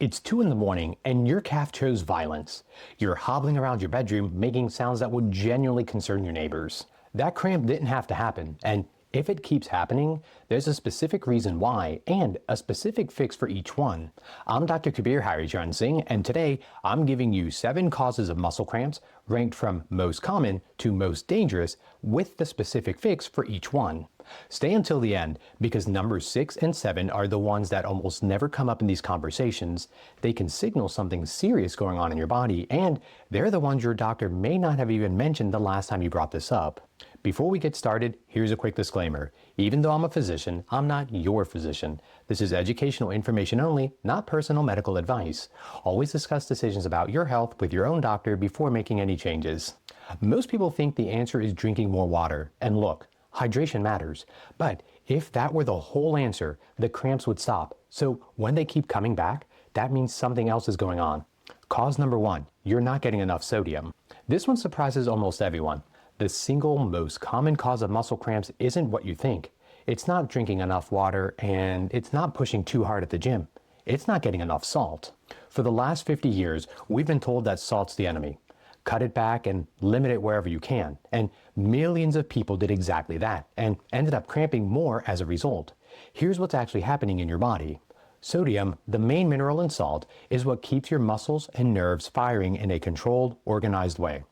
It's 2 in the morning and your calf chose violence. You're hobbling around your bedroom making sounds that would genuinely concern your neighbors. That cramp didn't have to happen, and if it keeps happening, there's a specific reason why and a specific fix for each one. I'm Dr. Kabir Haricharan Singh, and today I'm giving you 7 causes of muscle cramps ranked from most common to most dangerous with the specific fix for each one. Stay until the end because numbers 6 and 7 are the ones that almost never come up in these conversations. They can signal something serious going on in your body, and they're the ones your doctor may not have even mentioned the last time you brought this up. Before we get started, here's a quick disclaimer. Even though I'm a physician, I'm not your physician. This is educational information only, not personal medical advice. Always discuss decisions about your health with your own doctor before making any changes. Most people think the answer is drinking more water, and look, hydration matters. But if that were the whole answer, the cramps would stop. So when they keep coming back, that means something else is going on. Cause number 1, you're not getting enough sodium. This one surprises almost everyone. The single most common cause of muscle cramps isn't what you think. It's not drinking enough water, and it's not pushing too hard at the gym. It's not getting enough salt. For the last 50 years, we've been told that salt's the enemy. Cut it back and limit it wherever you can. And millions of people did exactly that and ended up cramping more as a result. Here's what's actually happening in your body. Sodium, the main mineral in salt, is what keeps your muscles and nerves firing in a controlled, organized way.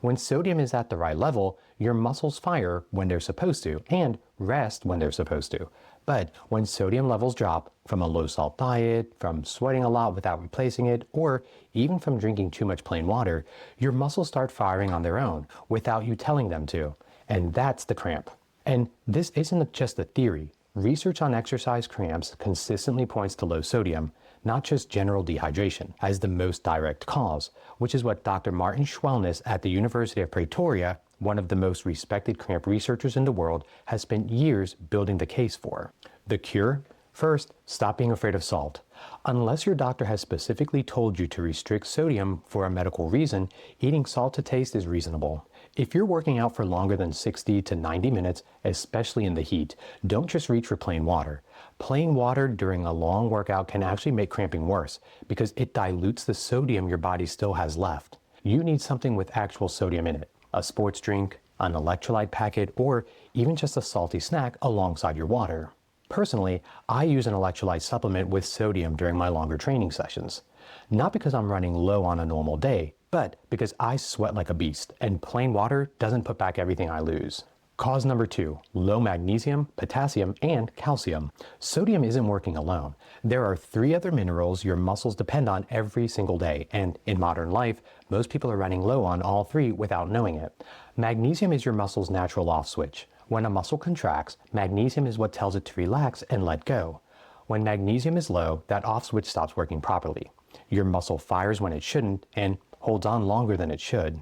When sodium is at the right level, your muscles fire when they're supposed to and rest when they're supposed to. But when sodium levels drop from a low salt diet, from sweating a lot without replacing it, or even from drinking too much plain water, your muscles start firing on their own without you telling them to. And that's the cramp. And this isn't just a theory. Research on exercise cramps consistently points to low sodium, not just general dehydration, as the most direct cause, which is what Dr. Martin Schwellnus at the University of Pretoria, one of the most respected cramp researchers in the world, has spent years building the case for. The cure? First, stop being afraid of salt. Unless your doctor has specifically told you to restrict sodium for a medical reason, eating salt to taste is reasonable. If you're working out for longer than 60 to 90 minutes, especially in the heat, don't just reach for plain water. Plain water during a long workout can actually make cramping worse because it dilutes the sodium your body still has left. You need something with actual sodium in it, a sports drink, an electrolyte packet, or even just a salty snack alongside your water. Personally, I use an electrolyte supplement with sodium during my longer training sessions. Not because I'm running low on a normal day, but because I sweat like a beast, and plain water doesn't put back everything I lose. Cause number 2, low magnesium, potassium, and calcium. Sodium isn't working alone. There are 3 other minerals your muscles depend on every single day, and in modern life, most people are running low on all 3 without knowing it. Magnesium is your muscle's natural off switch. When a muscle contracts, magnesium is what tells it to relax and let go. When magnesium is low, that off switch stops working properly. Your muscle fires when it shouldn't and holds on longer than it should.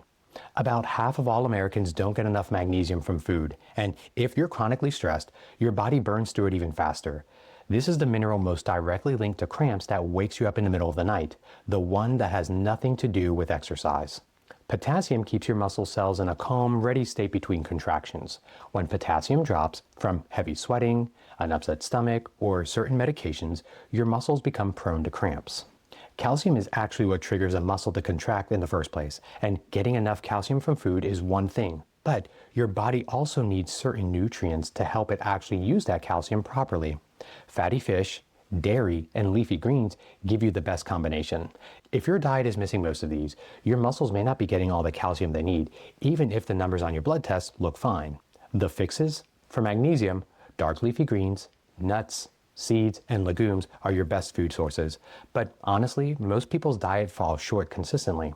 About half of all Americans don't get enough magnesium from food, and if you're chronically stressed, your body burns through it even faster. This is the mineral most directly linked to cramps that wakes you up in the middle of the night, the one that has nothing to do with exercise. Potassium keeps your muscle cells in a calm, ready state between contractions. When potassium drops from heavy sweating, an upset stomach, or certain medications, your muscles become prone to cramps. Calcium is actually what triggers a muscle to contract in the first place, and getting enough calcium from food is one thing. But your body also needs certain nutrients to help it actually use that calcium properly. Fatty fish, dairy, and leafy greens give you the best combination. If your diet is missing most of these, your muscles may not be getting all the calcium they need, even if the numbers on your blood tests look fine. The fixes? For magnesium, dark leafy greens, nuts, seeds, and legumes are your best food sources. But honestly, most people's diet falls short consistently.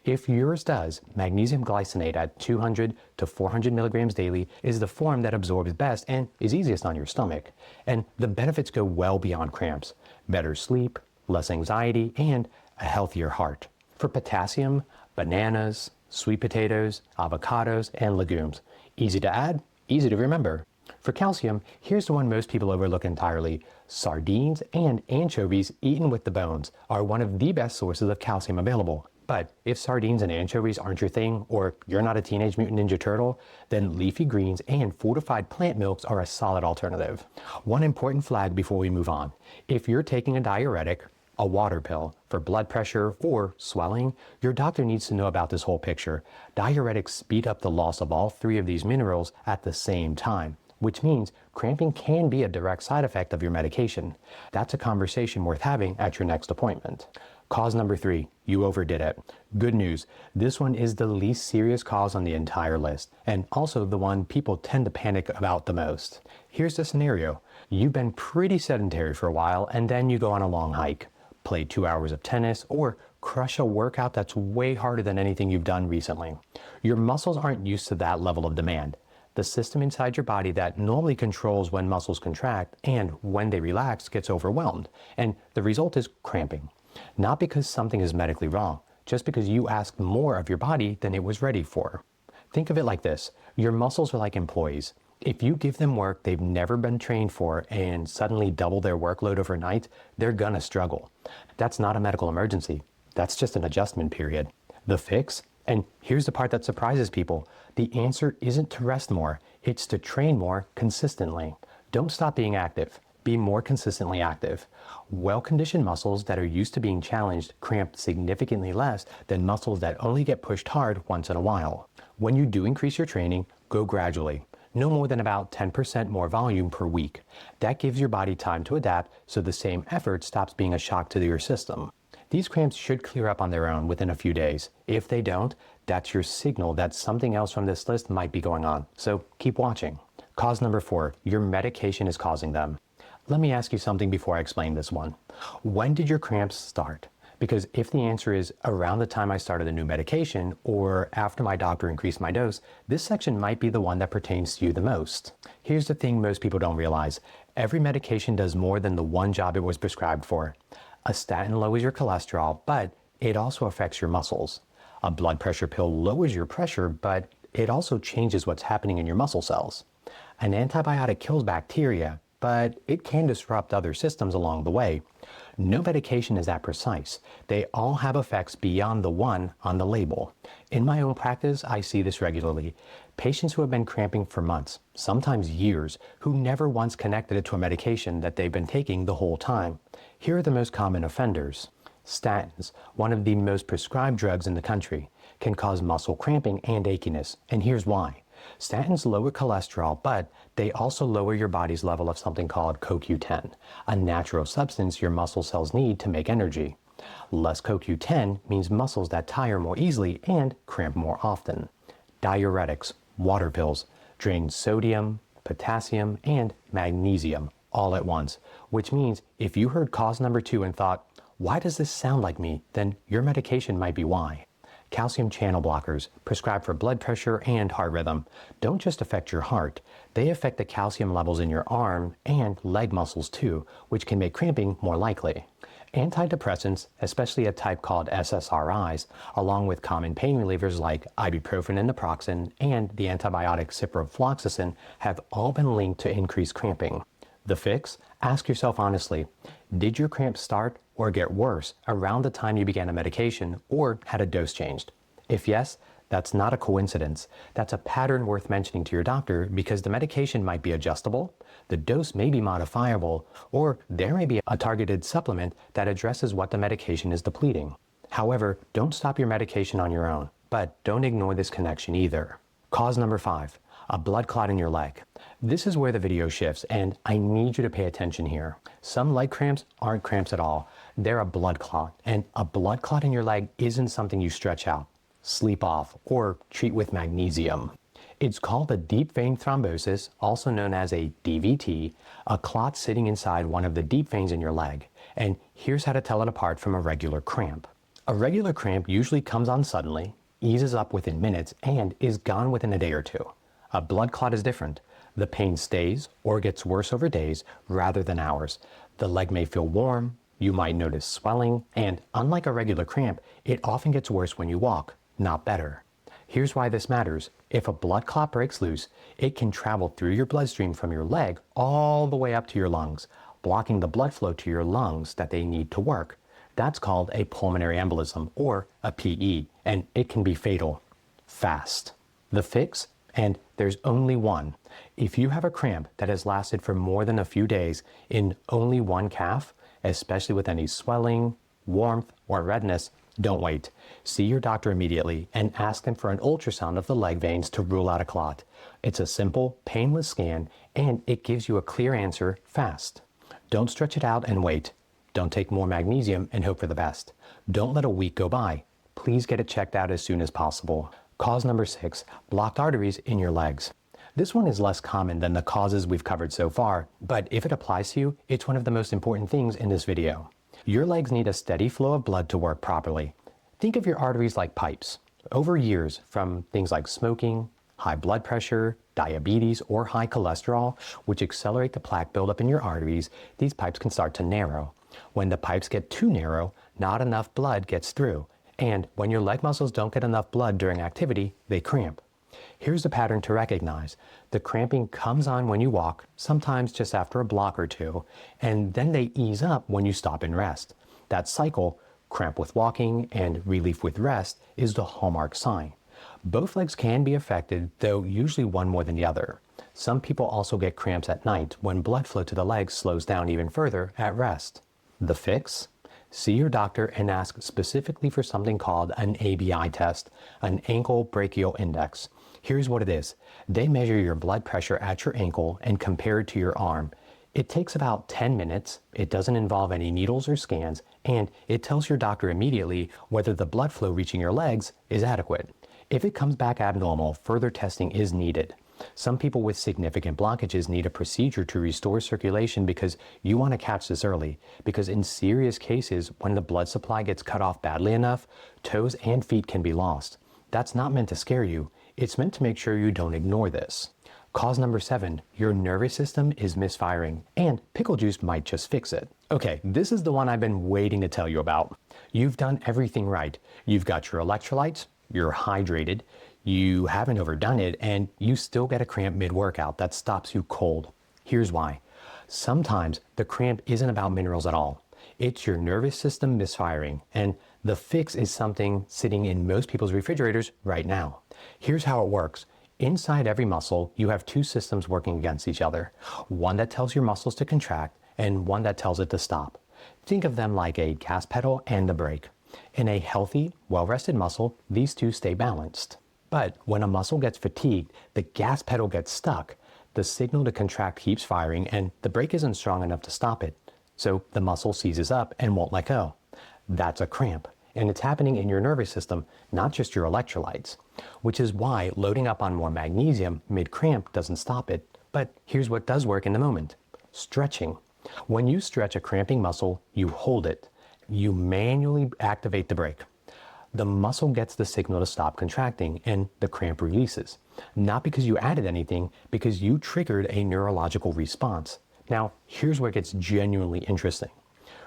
If yours does, magnesium glycinate at 200 to 400 milligrams daily is the form that absorbs best and is easiest on your stomach. And the benefits go well beyond cramps. Better sleep, less anxiety, and a healthier heart. For potassium, bananas, sweet potatoes, avocados, and legumes. Easy to add, easy to remember. For calcium, here's the one most people overlook entirely. Sardines and anchovies eaten with the bones are one of the best sources of calcium available. But if sardines and anchovies aren't your thing, or you're not a Teenage Mutant Ninja Turtle, then leafy greens and fortified plant milks are a solid alternative. One important flag before we move on. If you're taking a diuretic, a water pill. For blood pressure or swelling, your doctor needs to know about this whole picture. Diuretics speed up the loss of all three of these minerals at the same time, which means cramping can be a direct side effect of your medication. That's a conversation worth having at your next appointment. Cause number 3, you overdid it. Good news, this one is the least serious cause on the entire list, and also the one people tend to panic about the most. Here's the scenario. You've been pretty sedentary for a while, and then you go on a long hike, play 2 hours of tennis, or crush a workout that's way harder than anything you've done recently. Your muscles aren't used to that level of demand. The system inside your body that normally controls when muscles contract and when they relax gets overwhelmed, and the result is cramping. Not because something is medically wrong, just because you asked more of your body than it was ready for. Think of it like this. Your muscles are like employees. If you give them work they've never been trained for and suddenly double their workload overnight, they're gonna struggle. That's not a medical emergency. That's just an adjustment period. The fix? And here's the part that surprises people. The answer isn't to rest more. It's to train more consistently. Don't stop being active. Be more consistently active. Well-conditioned muscles that are used to being challenged cramp significantly less than muscles that only get pushed hard once in a while. When you do increase your training, go gradually. No more than about 10% more volume per week. That gives your body time to adapt so the same effort stops being a shock to your system. These cramps should clear up on their own within a few days. If they don't, that's your signal that something else from this list might be going on. So keep watching. Cause number 4, your medication is causing them. Let me ask you something before I explain this one. When did your cramps start? Because if the answer is around the time I started a new medication or after my doctor increased my dose, this section might be the one that pertains to you the most. Here's the thing most people don't realize. Every medication does more than the one job it was prescribed for. A statin lowers your cholesterol, but it also affects your muscles. A blood pressure pill lowers your pressure, but it also changes what's happening in your muscle cells. An antibiotic kills bacteria, but it can disrupt other systems along the way. No medication is that precise. They all have effects beyond the one on the label. In my own practice, I see this regularly. Patients who have been cramping for months, sometimes years, who never once connected it to a medication that they've been taking the whole time. Here are the most common offenders. Statins, one of the most prescribed drugs in the country, can cause muscle cramping and achiness, and here's why. Statins lower cholesterol, but they also lower your body's level of something called CoQ10, a natural substance your muscle cells need to make energy. Less CoQ10 means muscles that tire more easily and cramp more often. Diuretics, water pills, drain sodium, potassium, and magnesium all at once, which means if you heard cause number 2 and thought, why does this sound like me? Then your medication might be why. Calcium channel blockers, prescribed for blood pressure and heart rhythm, don't just affect your heart. They affect the calcium levels in your arm and leg muscles too, which can make cramping more likely. Antidepressants, especially a type called SSRIs, along with common pain relievers like ibuprofen and naproxen and the antibiotic ciprofloxacin, have all been linked to increased cramping. The fix? Ask yourself honestly, did your cramps start or get worse around the time you began a medication or had a dose changed? If yes, that's not a coincidence. That's a pattern worth mentioning to your doctor because the medication might be adjustable, the dose may be modifiable, or there may be a targeted supplement that addresses what the medication is depleting. However, don't stop your medication on your own, but don't ignore this connection either. Cause number 5, a blood clot in your leg. This is where the video shifts, and I need you to pay attention here. Some leg cramps aren't cramps at all. They're a blood clot, and a blood clot in your leg isn't something you stretch out, sleep off, or treat with magnesium. It's called a deep vein thrombosis, also known as a DVT, a clot sitting inside one of the deep veins in your leg. And here's how to tell it apart from a regular cramp. A regular cramp usually comes on suddenly, eases up within minutes, and is gone within a day or two. A blood clot is different. The pain stays or gets worse over days rather than hours. The leg may feel warm, you might notice swelling, and unlike a regular cramp, it often gets worse when you walk, not better. Here's why this matters. If a blood clot breaks loose, it can travel through your bloodstream from your leg all the way up to your lungs, blocking the blood flow to your lungs that they need to work. That's called a pulmonary embolism, or a PE, and it can be fatal fast. The fix? And there's only one. If you have a cramp that has lasted for more than a few days in only one calf, especially with any swelling, warmth, or redness, don't wait. See your doctor immediately and ask them for an ultrasound of the leg veins to rule out a clot. It's a simple, painless scan, and it gives you a clear answer fast. Don't stretch it out and wait. Don't take more magnesium and hope for the best. Don't let a week go by. Please get it checked out as soon as possible. Cause number 6, blocked arteries in your legs. This one is less common than the causes we've covered so far, but if it applies to you, it's one of the most important things in this video. Your legs need a steady flow of blood to work properly. Think of your arteries like pipes. Over years, from things like smoking, high blood pressure, diabetes, or high cholesterol, which accelerate the plaque buildup in your arteries, these pipes can start to narrow. When the pipes get too narrow, not enough blood gets through. And when your leg muscles don't get enough blood during activity, they cramp. Here's the pattern to recognize. The cramping comes on when you walk, sometimes just after a block or two, and then they ease up when you stop and rest. That cycle, cramp with walking and relief with rest, is the hallmark sign. Both legs can be affected, though usually one more than the other. Some people also get cramps at night when blood flow to the legs slows down even further at rest. The fix? See your doctor and ask specifically for something called an ABI test, an ankle brachial index. Here's what it is. They measure your blood pressure at your ankle and compare it to your arm. It takes about 10 minutes, it doesn't involve any needles or scans, and it tells your doctor immediately whether the blood flow reaching your legs is adequate. If it comes back abnormal, further testing is needed. Some people with significant blockages need a procedure to restore circulation because you want to catch this early. Because in serious cases, when the blood supply gets cut off badly enough, toes and feet can be lost. That's not meant to scare you. It's meant to make sure you don't ignore this. Cause number 7, your nervous system is misfiring, and pickle juice might just fix it. Okay, this is the one I've been waiting to tell you about. You've done everything right. You've got your electrolytes, you're hydrated, you haven't overdone it, and you still get a cramp mid-workout that stops you cold. Here's why. Sometimes the cramp isn't about minerals at all. It's your nervous system misfiring, and the fix is something sitting in most people's refrigerators right now. Here's how it works. Inside every muscle, you have 2 systems working against each other. One that tells your muscles to contract, and one that tells it to stop. Think of them like a gas pedal and the brake. In a healthy, well-rested muscle, these 2 stay balanced. But when a muscle gets fatigued, the gas pedal gets stuck. The signal to contract keeps firing, and the brake isn't strong enough to stop it. So the muscle seizes up and won't let go. That's a cramp. And it's happening in your nervous system, not just your electrolytes. Which is why loading up on more magnesium mid-cramp doesn't stop it. But here's what does work in the moment. Stretching. When you stretch a cramping muscle, you hold it. You manually activate the brake. The muscle gets the signal to stop contracting and the cramp releases. Not because you added anything, because you triggered a neurological response. Now, here's where it gets genuinely interesting.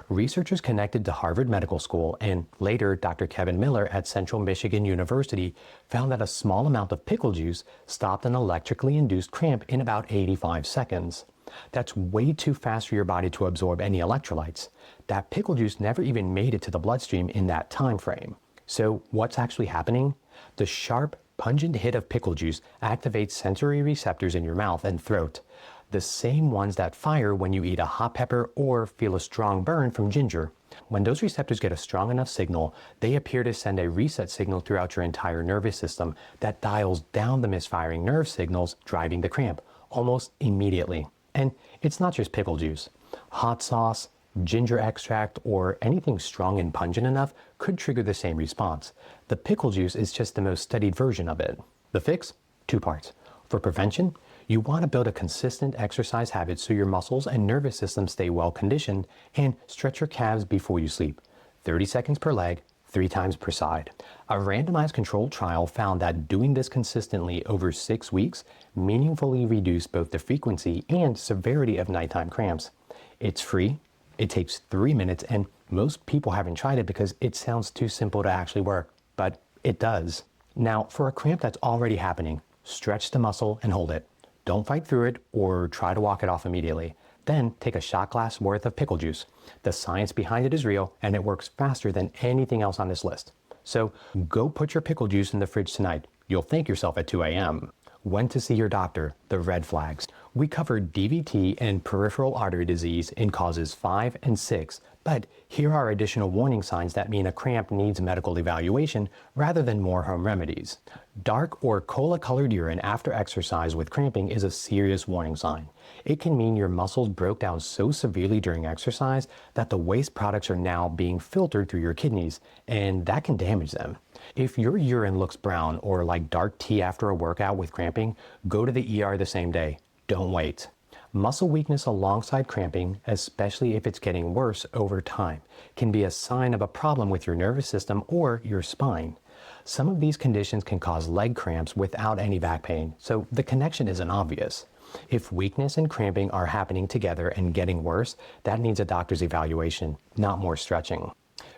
Researchers connected to Harvard Medical School and later Dr. Kevin Miller at Central Michigan University found that a small amount of pickle juice stopped an electrically induced cramp in about 85 seconds. That's way too fast for your body to absorb any electrolytes. That pickle juice never even made it to the bloodstream in that time frame. So what's actually happening? The sharp, pungent hit of pickle juice activates sensory receptors in your mouth and throat. The same ones that fire when you eat a hot pepper or feel a strong burn from ginger. When those receptors get a strong enough signal, they appear to send a reset signal throughout your entire nervous system that dials down the misfiring nerve signals driving the cramp almost immediately. And it's not just pickle juice. Hot sauce, ginger extract, or anything strong and pungent enough could trigger the same response. The pickle juice is just the most studied version of it. The fix? 2 parts. For prevention, you want to build a consistent exercise habit so your muscles and nervous system stay well conditioned, and stretch your calves before you sleep. 30 seconds per leg, 3 times per side. A randomized controlled trial found that doing this consistently over 6 weeks meaningfully reduced both the frequency and severity of nighttime cramps. It's free, it takes 3 minutes, and most people haven't tried it because it sounds too simple to actually work, but it does. Now, for a cramp that's already happening, stretch the muscle and hold it. Don't fight through it or try to walk it off immediately. Then take a shot glass worth of pickle juice. The science behind it is real, and it works faster than anything else on this list. So go put your pickle juice in the fridge tonight. You'll thank yourself at 2 a.m. When to see your doctor, the red flags. We covered DVT and peripheral artery disease in causes 5 and 6, but here are additional warning signs that mean a cramp needs medical evaluation rather than more home remedies. Dark or cola-colored urine after exercise with cramping is a serious warning sign. It can mean your muscles broke down so severely during exercise that the waste products are now being filtered through your kidneys, and that can damage them. If your urine looks brown or like dark tea after a workout with cramping, go to the ER the same day. Don't wait. Muscle weakness alongside cramping, especially if it's getting worse over time, can be a sign of a problem with your nervous system or your spine. Some of these conditions can cause leg cramps without any back pain, so the connection isn't obvious. If weakness and cramping are happening together and getting worse, that needs a doctor's evaluation, not more stretching.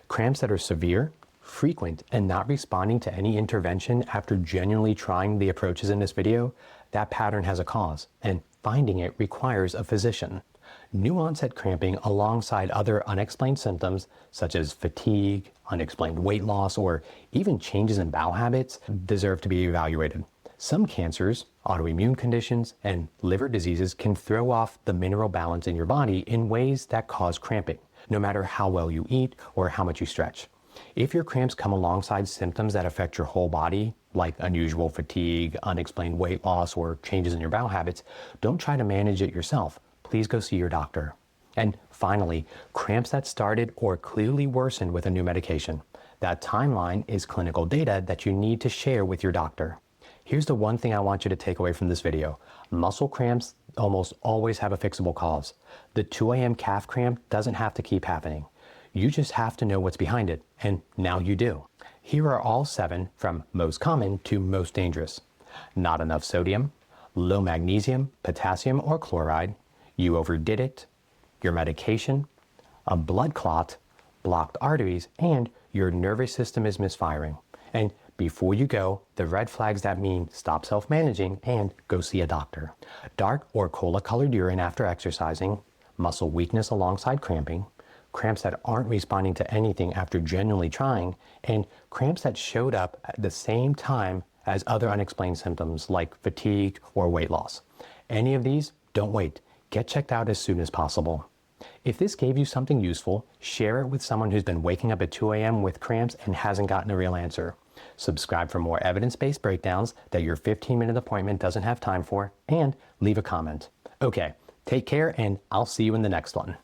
Cramps that are severe, frequent, and not responding to any intervention after genuinely trying the approaches in this video, that pattern has a cause, and finding it requires a physician. New onset cramping alongside other unexplained symptoms such as fatigue, unexplained weight loss, or even changes in bowel habits deserve to be evaluated. Some cancers, autoimmune conditions, and liver diseases can throw off the mineral balance in your body in ways that cause cramping, no matter how well you eat or how much you stretch. If your cramps come alongside symptoms that affect your whole body, like unusual fatigue, unexplained weight loss, or changes in your bowel habits, don't try to manage it yourself. Please go see your doctor. And finally, cramps that started or clearly worsened with a new medication. That timeline is clinical data that you need to share with your doctor. Here's the one thing I want you to take away from this video. Muscle cramps almost always have a fixable cause. The 2 a.m. calf cramp doesn't have to keep happening. You just have to know what's behind it, and now you do. Here are all 7 from most common to most dangerous. Not enough sodium, low magnesium, potassium, or chloride, you overdid it, your medication, a blood clot, blocked arteries, and your nervous system is misfiring. And before you go, the red flags that mean stop self-managing and go see a doctor. Dark or cola-colored urine after exercising, muscle weakness alongside cramping, cramps that aren't responding to anything after genuinely trying, and cramps that showed up at the same time as other unexplained symptoms like fatigue or weight loss. Any of these, don't wait. Get checked out as soon as possible. If this gave you something useful, share it with someone who's been waking up at 2 a.m. with cramps and hasn't gotten a real answer. Subscribe for more evidence-based breakdowns that your 15-minute appointment doesn't have time for, and leave a comment. Okay, take care, and I'll see you in the next one.